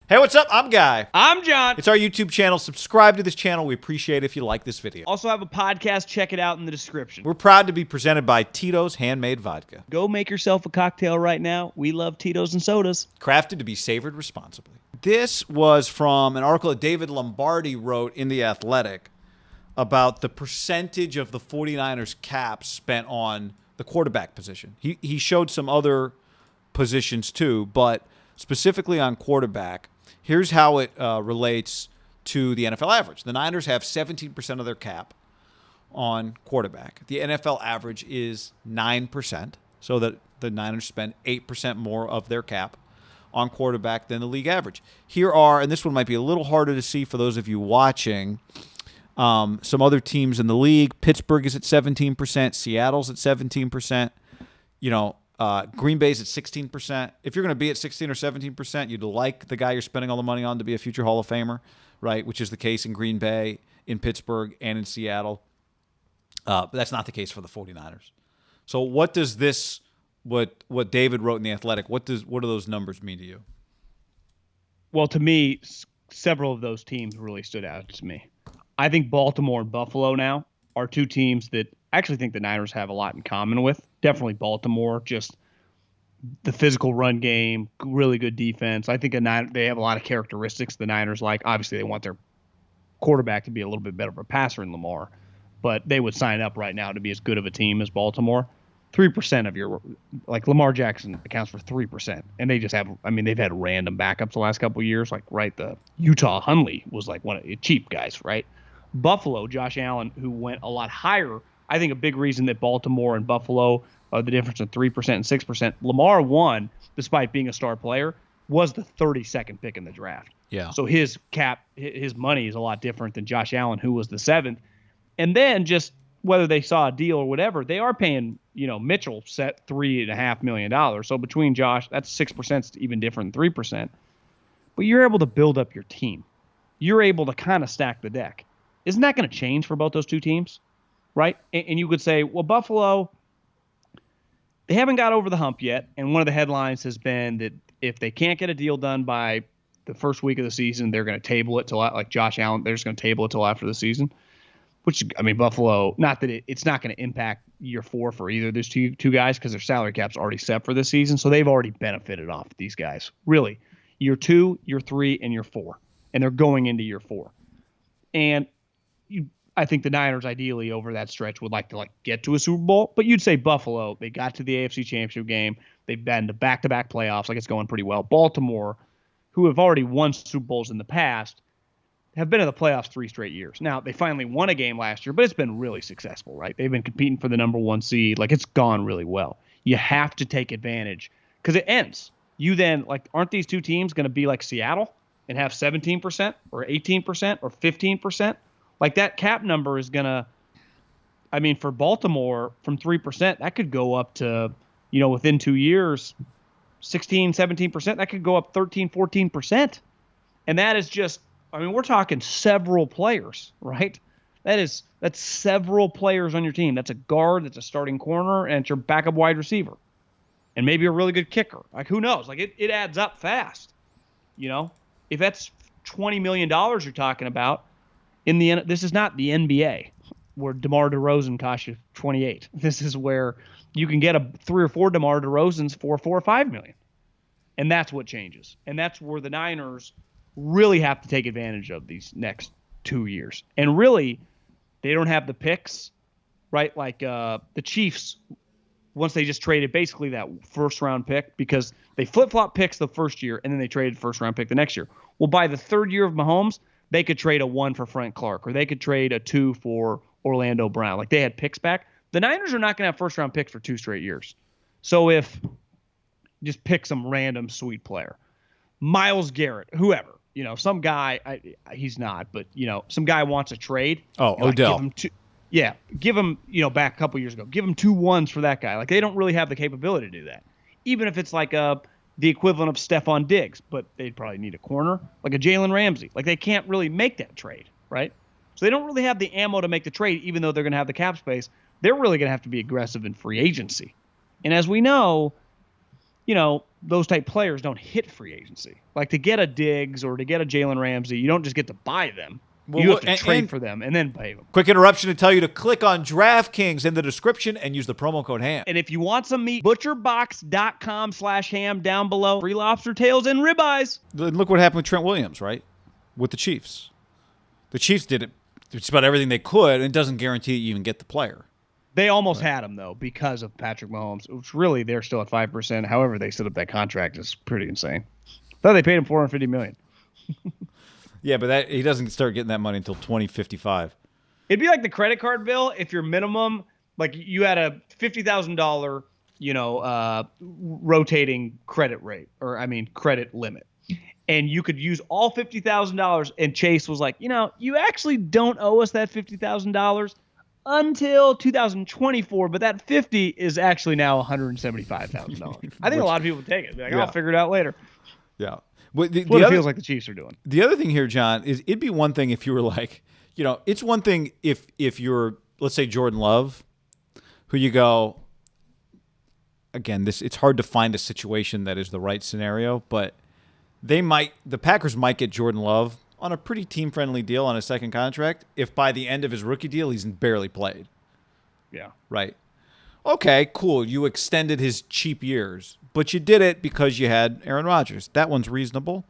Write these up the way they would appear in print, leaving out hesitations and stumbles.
Hey, what's up? I'm Guy. I'm John. It's our YouTube channel. Subscribe to this channel. We appreciate it if you like this video. Also have a podcast. Check it out in the description. We're proud to be presented by Tito's Handmade Vodka. Go make yourself a cocktail right now. We love Tito's and sodas. Crafted to be savored responsibly. This was from an article that David Lombardi wrote in The Athletic about the percentage of the 49ers cap spent on the quarterback position. He showed some other positions too, but specifically on quarterback. Here's how it relates to the NFL average. The Niners have 17% of their cap on quarterback. The NFL average is 9%, so that the Niners spend 8% more of their cap on quarterback than the league average. Here are, and this one might be a little harder to see for those of you watching, some other teams in the league. Pittsburgh is at 17%. Seattle's at 17%. Green Bay's at 16%. If you're going to be at 16 or 17%, you'd like the guy you're spending all the money on to be a future Hall of Famer, right? Which is the case in Green Bay, in Pittsburgh, and in Seattle. But that's not the case for the 49ers. So what does this, what David wrote in The Athletic, what do those numbers mean to you? Well, to me, several of those teams really stood out to me. I think Baltimore and Buffalo now are two teams that I actually think the Niners have a lot in common with. Definitely Baltimore, just the physical run game, really good defense. I think they have a lot of characteristics the Niners like. Obviously, they want their quarterback to be a little bit better of a passer in Lamar, but they would sign up right now to be as good of a team as Baltimore. 3% of your, like Lamar Jackson accounts for 3%, and they just have, they've had random backups the last couple of years, like the Utah Hunley was like one of the cheap guys, right? Buffalo, Josh Allen, who went a lot higher. I think a big reason that Baltimore and Buffalo are the difference of 3% and 6%. Lamar won, despite being a star player, was the 32nd pick in the draft. Yeah. So his money is a lot different than Josh Allen, who was the 7th. And then just whether they saw a deal or whatever, they are paying, Mitchell set $3.5 million. So between Josh, that's 6%, even different than 3%. But you're able to build up your team. You're able to kind of stack the deck. Isn't that going to change for both those two teams? Right? And you could say, well, Buffalo, they haven't got over the hump yet. And one of the headlines has been that if they can't get a deal done by the first week of the season, they're going to table it till, like Josh Allen, they're just going to table it till after the season. Which, Buffalo, not that it's not going to impact year 4 for either of those two guys because their salary cap's already set for this season. So they've already benefited off these guys. Really, year 2, year 3, and year 4. And they're going into year 4. And I think the Niners ideally over that stretch would like to get to a Super Bowl, but you'd say Buffalo, they got to the AFC Championship game. They've been to back-to-back playoffs. It's going pretty well. Baltimore, who have already won Super Bowls in the past, have been in the playoffs 3 straight years. Now, they finally won a game last year, but it's been really successful, right? They've been competing for the number 1 seed. It's gone really well. You have to take advantage because it ends. You then, aren't these two teams going to be like Seattle and have 17% or 18% or 15%? That cap number is going to, for Baltimore from 3%, that could go up to, within 2 years, 16, 17%. That could go up 13, 14%. And that is just, we're talking several players, right? That's several players on your team. That's a guard, that's a starting corner, and it's your backup wide receiver. And maybe a really good kicker. Who knows? It adds up fast. If that's $20 million you're talking about, this is not the NBA where DeMar DeRozan costs you 28. This is where you can get 3 or 4 DeMar DeRozans for $4 or $5 million. And that's what changes. And that's where the Niners really have to take advantage of these next 2 years. And really, they don't have the picks, right? The Chiefs, once they just traded basically that first-round pick because they flip-flop picks the first year and then they traded first-round pick the next year. Well, by the 3rd year of Mahomes, they could trade a 1 for Frank Clark, or they could trade a 2 for Orlando Brown. They had picks back. The Niners are not going to have first-round picks for 2 straight years. So if just pick some random sweet player, Myles Garrett, whoever, some guy, he's not, but some guy wants a trade. Oh, Odell. Give him, back a couple years ago, give him 2 1s for that guy. They don't really have the capability to do that. Even if it's the equivalent of Stephon Diggs, but they'd probably need a corner, like a Jalen Ramsey. They can't really make that trade, right? So they don't really have the ammo to make the trade, even though they're going to have the cap space. They're really going to have to be aggressive in free agency. And as we know, those type players don't hit free agency. Like to get a Diggs or to get a Jalen Ramsey, you don't just get to buy them. Well, you have to trade for them and then pay them. Quick interruption to tell you to click on DraftKings in the description and use the promo code HAM. And if you want some meat, butcherbox.com/ham down below. Free lobster tails and ribeyes. Look what happened with Trent Williams, right? With the Chiefs. The Chiefs did it just about everything they could, and it doesn't guarantee you even get the player. They almost had him, though, because of Patrick Mahomes, which really they're still at 5%. However, they set up that contract is pretty insane. I thought they paid him $450 million. Yeah, but he doesn't start getting that money until 2055. It'd be like the credit card bill if your minimum, like you had a $50,000, rotating credit rate, credit limit. And you could use all $50,000, and Chase was like, you actually don't owe us that $50,000 until 2024, but that 50 is actually now $175,000. I think a lot of people would take it. Be like, I'll figure it out later. Yeah. What it feels like the Chiefs are doing. The other thing here, John, is it'd be one thing if you were like, it's one thing if you're, let's say, Jordan Love, who you go, again, it's hard to find a situation that is the right scenario, but the Packers might get Jordan Love on a pretty team-friendly deal on a second contract if by the end of his rookie deal he's barely played. Yeah. Right. Okay, cool. You extended his cheap years, but you did it because you had Aaron Rodgers. That one's reasonable.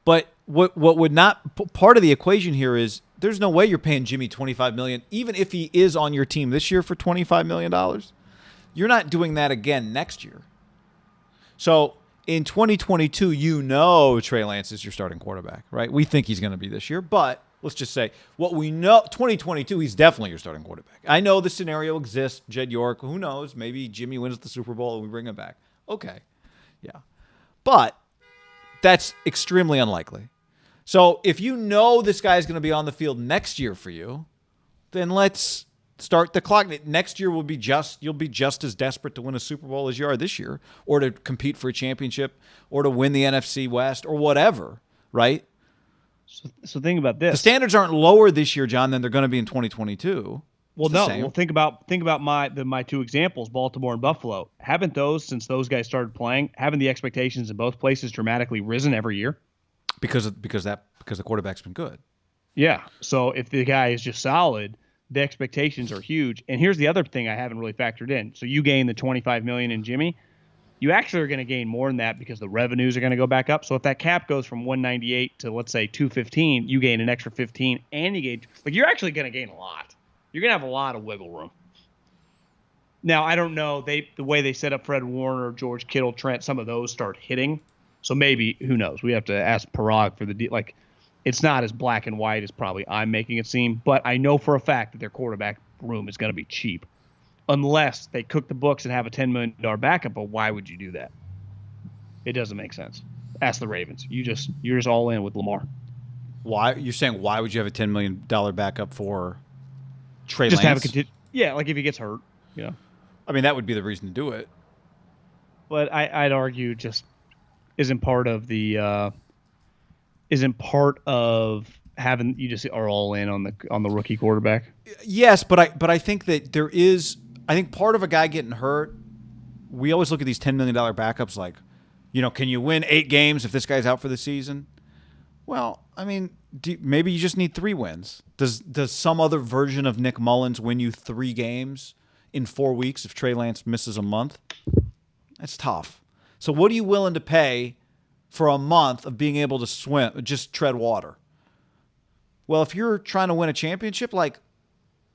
But what would not part of the equation here is there's no way you're paying Jimmy $25 million, even if he is on your team this year for $25 million. You're not doing that again next year. So in 2022, Trey Lance is your starting quarterback, right? We think he's going to be this year, but let's just say what we know, 2022, he's definitely your starting quarterback. I know the scenario exists. Jed York, who knows? Maybe Jimmy wins the Super Bowl and we bring him back. Okay. Yeah. But that's extremely unlikely. So if you know this guy's going to be on the field next year for you, then let's start the clock. Next year you'll be just as desperate to win a Super Bowl as you are this year, or to compete for a championship, or to win the NFC West, or whatever, right? So think about this. The standards aren't lower this year, John, than they're going to be in 2022. Well, no. Well, think about my two examples, Baltimore and Buffalo. Haven't those, since those guys started playing, haven't the expectations in both places dramatically risen every year? Because the quarterback's been good. Yeah. So if the guy is just solid, the expectations are huge. And here's the other thing I haven't really factored in. So you gain the $25 million in Jimmy. You actually are going to gain more than that because the revenues are going to go back up. So if that cap goes from 198 to, let's say, 215, you gain an extra 15, and you're actually going to gain a lot. You're going to have a lot of wiggle room. Now, I don't know the way they set up Fred Warner, George Kittle, Trent. Some of those start hitting. So maybe, who knows? We have to ask Parag for the deal. Like, it's not as black and white as probably I'm making it seem, but I know for a fact that their quarterback room is going to be cheap. Unless they cook the books and have a $10 million backup, but why would you do that? It doesn't make sense. Ask the Ravens. You're just all in with Lamar. Why? You're saying why would you have a $10 million backup for Trey Just Lance? like if he gets hurt, I mean, that would be the reason to do it. But I'd argue just isn't part of having you just are all in on the rookie quarterback. Yes, but I think that there is. I think part of a guy getting hurt, we always look at these $10 million backups like, can you win 8 games if this guy's out for the season? Well, I mean, maybe you just need 3 wins. Does some other version of Nick Mullins win you 3 games in 4 weeks if Trey Lance misses a month? That's tough. So what are you willing to pay for a month of being able to just tread water? Well, if you're trying to win a championship,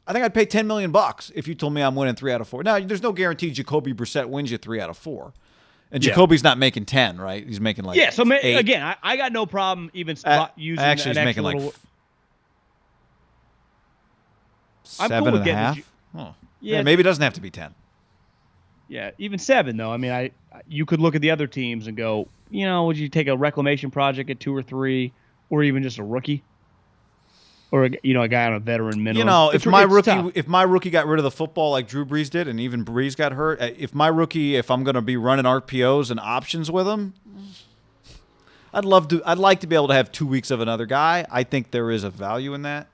I think I'd pay $10 million if you told me I'm winning 3 out of 4. Now, there's no guarantee Jacoby Brissett wins you 3 out of 4. And Jacoby's not making 10, right? He's making 8. So again, I got no problem even using actually, he's making little... 7.5. Oh. Yeah, maybe it doesn't have to be 10. Yeah, even 7 though. I mean, you could look at the other teams and go, would you take a reclamation project at 2 or 3, or even just a rookie? Or a guy on a veteran minimum. If my rookie got rid of the football like Drew Brees did, and even Brees got hurt, if I'm going to be running RPOs and options with him, I'd like to be able to have 2 weeks of another guy. I think there is a value in that.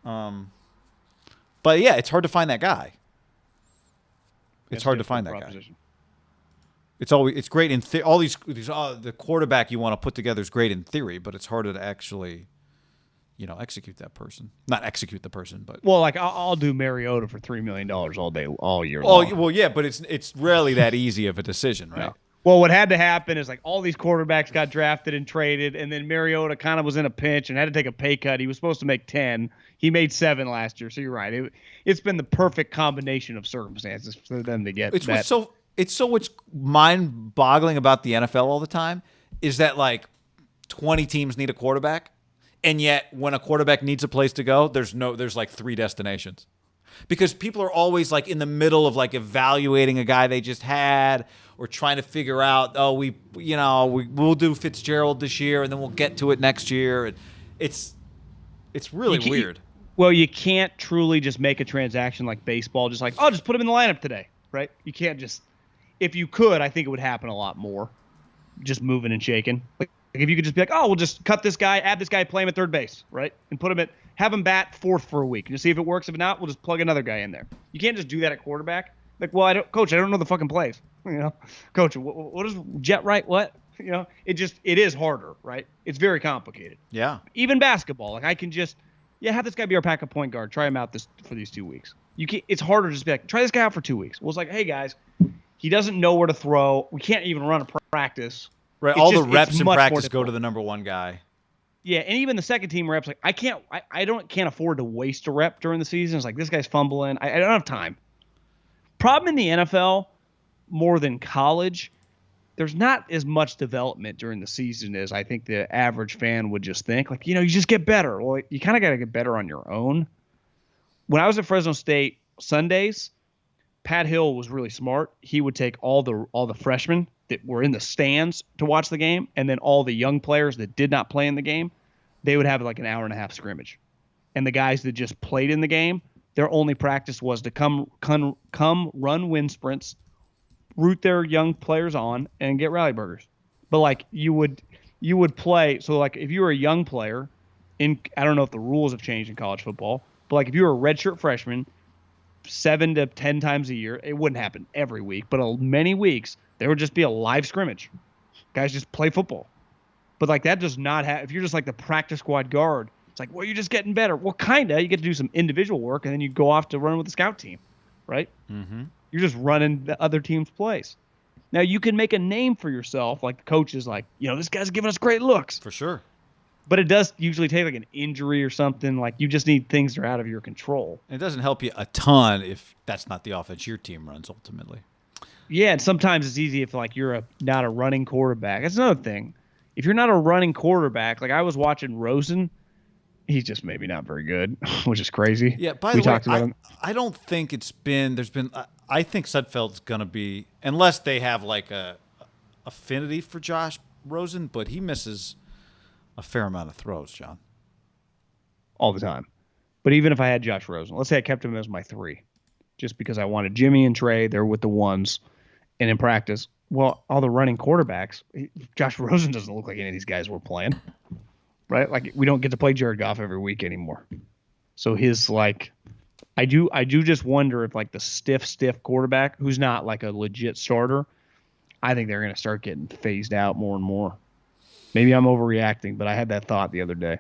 But yeah, it's hard to find that guy. It's hard to find that guy. It's great in all these the quarterback you want to put together is great in theory, but it's harder to actually, execute that person. Not execute the person, but Well, like I'll do Mariota for $3 million all year oh long. well, yeah, but it's rarely that easy of a decision, right? No. Well, what had to happen is like all these quarterbacks got drafted and traded, and then Mariota kind of was in a pinch and had to take a pay cut. He was supposed to make 10. He made 7 last year, so you're right. It's been the perfect combination of circumstances for them to get that. What's mind-boggling about the NFL all the time is that like 20 teams need a quarterback, and yet when a quarterback needs a place to go, there's like 3 destinations. Because people are always like in the middle of like evaluating a guy they just had or trying to figure out, we'll do Fitzgerald this year and then we'll get to it next year. It's really weird. Well, you can't truly just make a transaction like baseball, just like, just put him in the lineup today, right? You can't just. If you could, I think it would happen a lot more, just moving and shaking. Like if you could just be like, we'll just cut this guy, add this guy, play him at third base, right? And have him bat fourth for a week and just see if it works. If not, we'll just plug another guy in there. You can't just do that at quarterback. Like, well, Coach, I don't know the fucking plays. Coach, what is jet right? What? It is harder, right? It's very complicated. Yeah. Even basketball, like I can just, have this guy be our backup point guard. Try him out for these 2 weeks. It's harder to just be like, try this guy out for 2 weeks. Well, it's like, hey guys, he doesn't know where to throw. We can't even run a practice. Right. All the reps in practice go to the number one guy. Yeah, and even the second team reps, like I can't afford to waste a rep during the season. It's like this guy's fumbling. I don't have time. Problem in the NFL, more than college, there's not as much development during the season as I think the average fan would just think. Like, you just get better. Well, you kind of got to get better on your own. When I was at Fresno State Sundays, Pat Hill was really smart. He would take all the freshmen that were in the stands to watch the game, and then all the young players that did not play in the game, they would have like an hour and a half scrimmage. And the guys that just played in the game, their only practice was to come run wind sprints, root their young players on, and get rally burgers. But like you would play. So like if you were a young player, I don't know if the rules have changed in college football, but like if you were a redshirt freshman, 7 to 10 times a year, it wouldn't happen every week, but many weeks there would just be a live scrimmage. Guys just play football. But like that does not have. If you're just like the practice squad guard, it's like, well, you're just getting better. Well, kinda. You get to do some individual work, and then you go off to run with the scout team, right? Mm-hmm. You're just running the other team's plays. Now you can make a name for yourself, like the coach is like, this guy's giving us great looks. For sure. But it does usually take like an injury or something. Like you just need things that are out of your control. It doesn't help you a ton if that's not the offense your team runs ultimately. Yeah, and sometimes it's easy if like you're not a running quarterback. That's another thing. If you're not a running quarterback, like I was watching Rosen, he's just maybe not very good, which is crazy. Yeah, by the way, I don't think I think Sudfeld's going to be, unless they have like a affinity for Josh Rosen, but he misses a fair amount of throws, John. All the time. But even if I had Josh Rosen, let's say I kept him as my 3, just because I wanted Jimmy and Trey, they're with the ones, and in practice, well, all the running quarterbacks, Josh Rosen doesn't look like any of these guys we're playing, right? Like we don't get to play Jared Goff every week anymore. So his like, I do just wonder if like the stiff quarterback who's not like a legit starter, I think they're going to start getting phased out more and more. Maybe I'm overreacting, but I had that thought the other day.